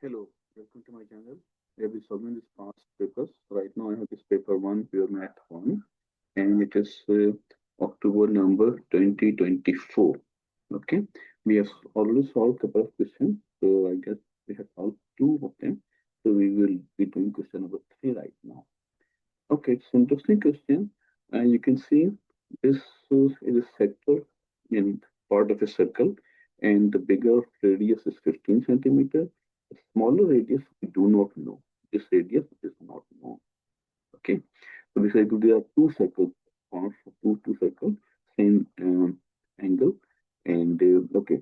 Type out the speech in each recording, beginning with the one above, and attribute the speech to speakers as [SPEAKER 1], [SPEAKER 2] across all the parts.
[SPEAKER 1] Hello, welcome to my channel. We have been solving this past papers. Right now, I have this paper one, pure math one, and it is October number 2024. Okay, we have already solved a couple of questions, so I guess we have solved two of them. So we will be doing question number three right now. Okay, it's an interesting question, and you can see this is a sector in part of a circle, and the bigger radius is 15 centimeter. The smaller radius we do not know. This radius is not known. Okay, so basically there are two circles, or two circles, same angle, and okay.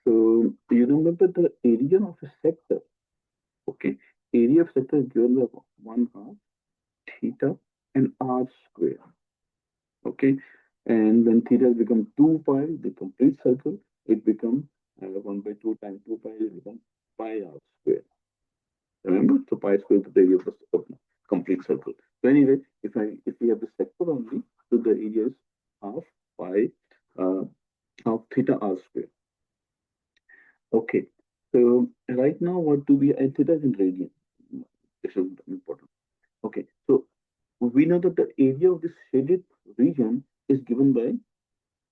[SPEAKER 1] So you remember the area of a sector. Okay, area of sector is given by one half theta and r square. Okay, and when theta becomes 2 pi, the complete circle, it becomes 1 by 2 times 2 pi, it becomes pi r square. Remember, so pi square is the area of the complete circle. So anyway, if we have the sector only, so the area is half pi, uh, half theta r square. Okay, so right now what do we, and theta is in radian. This is important. Okay, so we know that the area of this shaded region is given by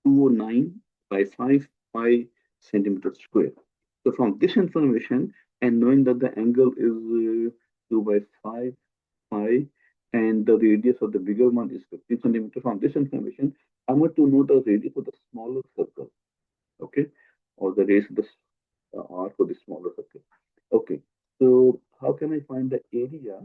[SPEAKER 1] 209 by 5 pi centimeter square. So from this information and knowing that the angle is 2 by 5 pi and the radius of the bigger one is 50 centimeter, from this information, I'm going to know the radius of the smaller circle, okay, or the radius of the arc for the smaller circle. Okay, so how can I find the area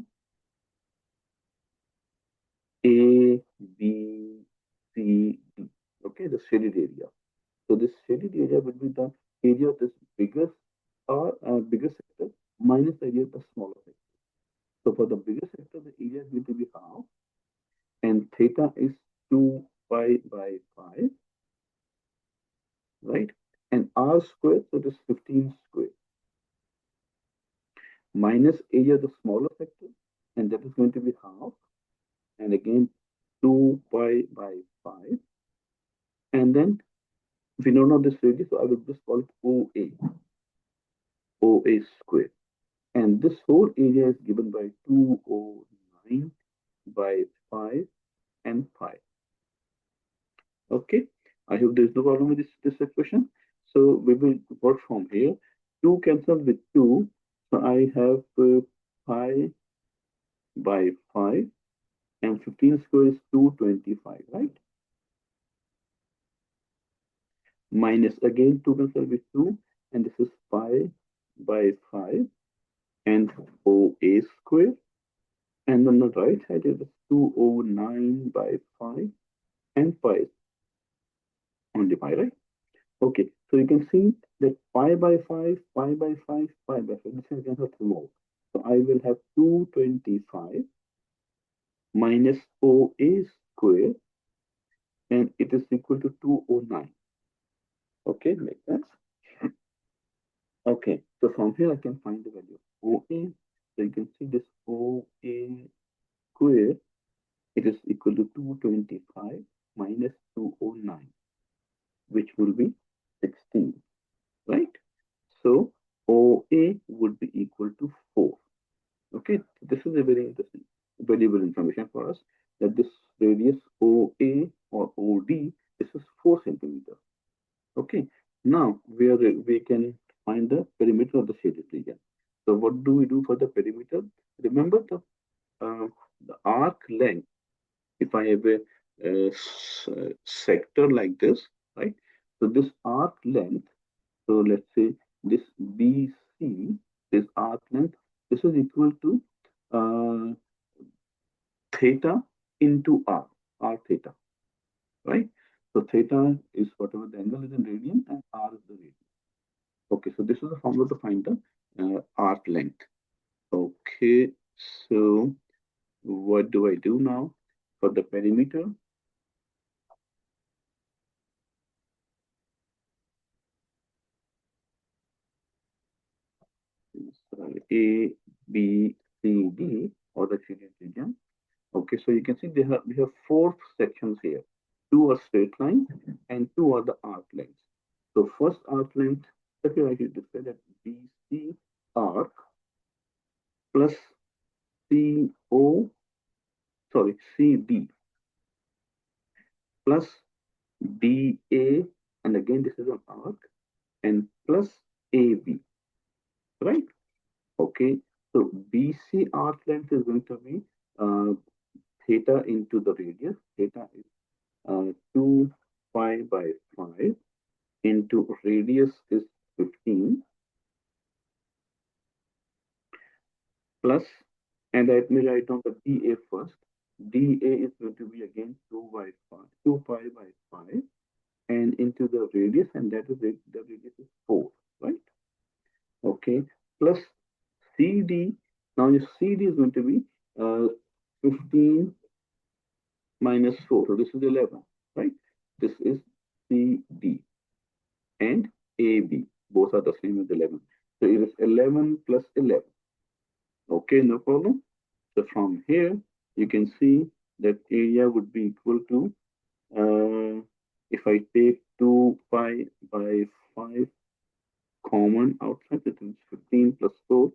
[SPEAKER 1] A, B, C, D? Okay, the shaded area. So this shaded area would be the area of this biggest or bigger sector minus the area of the smaller sector. So for the bigger sector, the area is going to be half, and theta is 2 pi by 5, right? And r squared, so it is 15 squared, minus area of the smaller sector, and that is going to be half, and again 2 pi by 5. And then we don't know this radius, so I will just call it OA squared. And this whole area is given by 209 by 5 and 5. Okay, I hope there's no problem with this equation. So we will work from here. 2 cancel with 2. So I have pi by 5 and 15 square is 225, right? Minus again 2 cancel with 2 and this is pi by 5 and OA square. And on the right side it is 209 by 5 and pi only pi, right? Okay, so you can see that pi by 5, pi by 5, pi by 5. This is going to remove. So I will have 225 minus OA square, and it is equal to 209. Okay, makes sense? Okay, so from here I can find the value of OA. So you can see this OA square, it is equal to 225 minus 209, which will be 16, right? So OA would be equal to 4. Okay, this is a very interesting, valuable information for us that this radius OA or OD, this is 4 centimeters. Okay, now we can find the perimeter of the shaded region. So what do we do for the perimeter? Remember the arc length. If I have a sector like this, right? So this arc length. So let's say this BC, this arc length, this is equal to uh, theta into r theta, right? So theta is whatever the angle is in radian and r is the radian. Okay, so this is the formula to find the arc length. Okay, so what do I do now for the perimeter? A, B, C, D, or the shaded region. Okay, so you can see we have 4 sections here. 2 are straight lines and 2 are the arc lengths. So first arc length, let me write it this way, that BC arc plus CD plus DA, and again this is an arc, and plus AB, right? Okay, so BC arc length is going to be theta into the radius. Theta is 2 pi by 5 into radius is 15 plus, and let me write down the dA first. dA is going to be again 2 by 5, 2 pi by 5 and into the radius, and that is it, the radius is 4, right? Okay, plus CD. Now your CD is going to be 15 minus 4, so this is 11, right? This is CD and AB, both are the same as 11. So it is 11 plus 11. Okay, no problem. So from here, you can see that area would be equal to, if I take 2 pi by 5 common outside, it is 15 plus 4,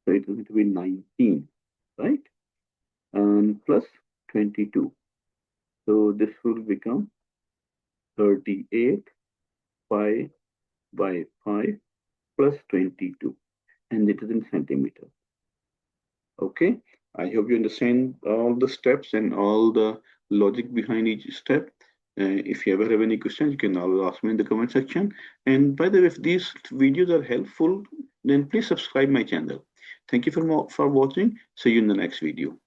[SPEAKER 1] so it is going to be 19, right? And plus 22. So this will become 38 pi by 5 plus 22, and it is in centimeter. Okay, I hope you understand all the steps and all the logic behind each step. If you ever have any questions, you can always ask me in the comment section. And by the way, if these videos are helpful, then please subscribe my channel. Thank you for watching. See you in the next video.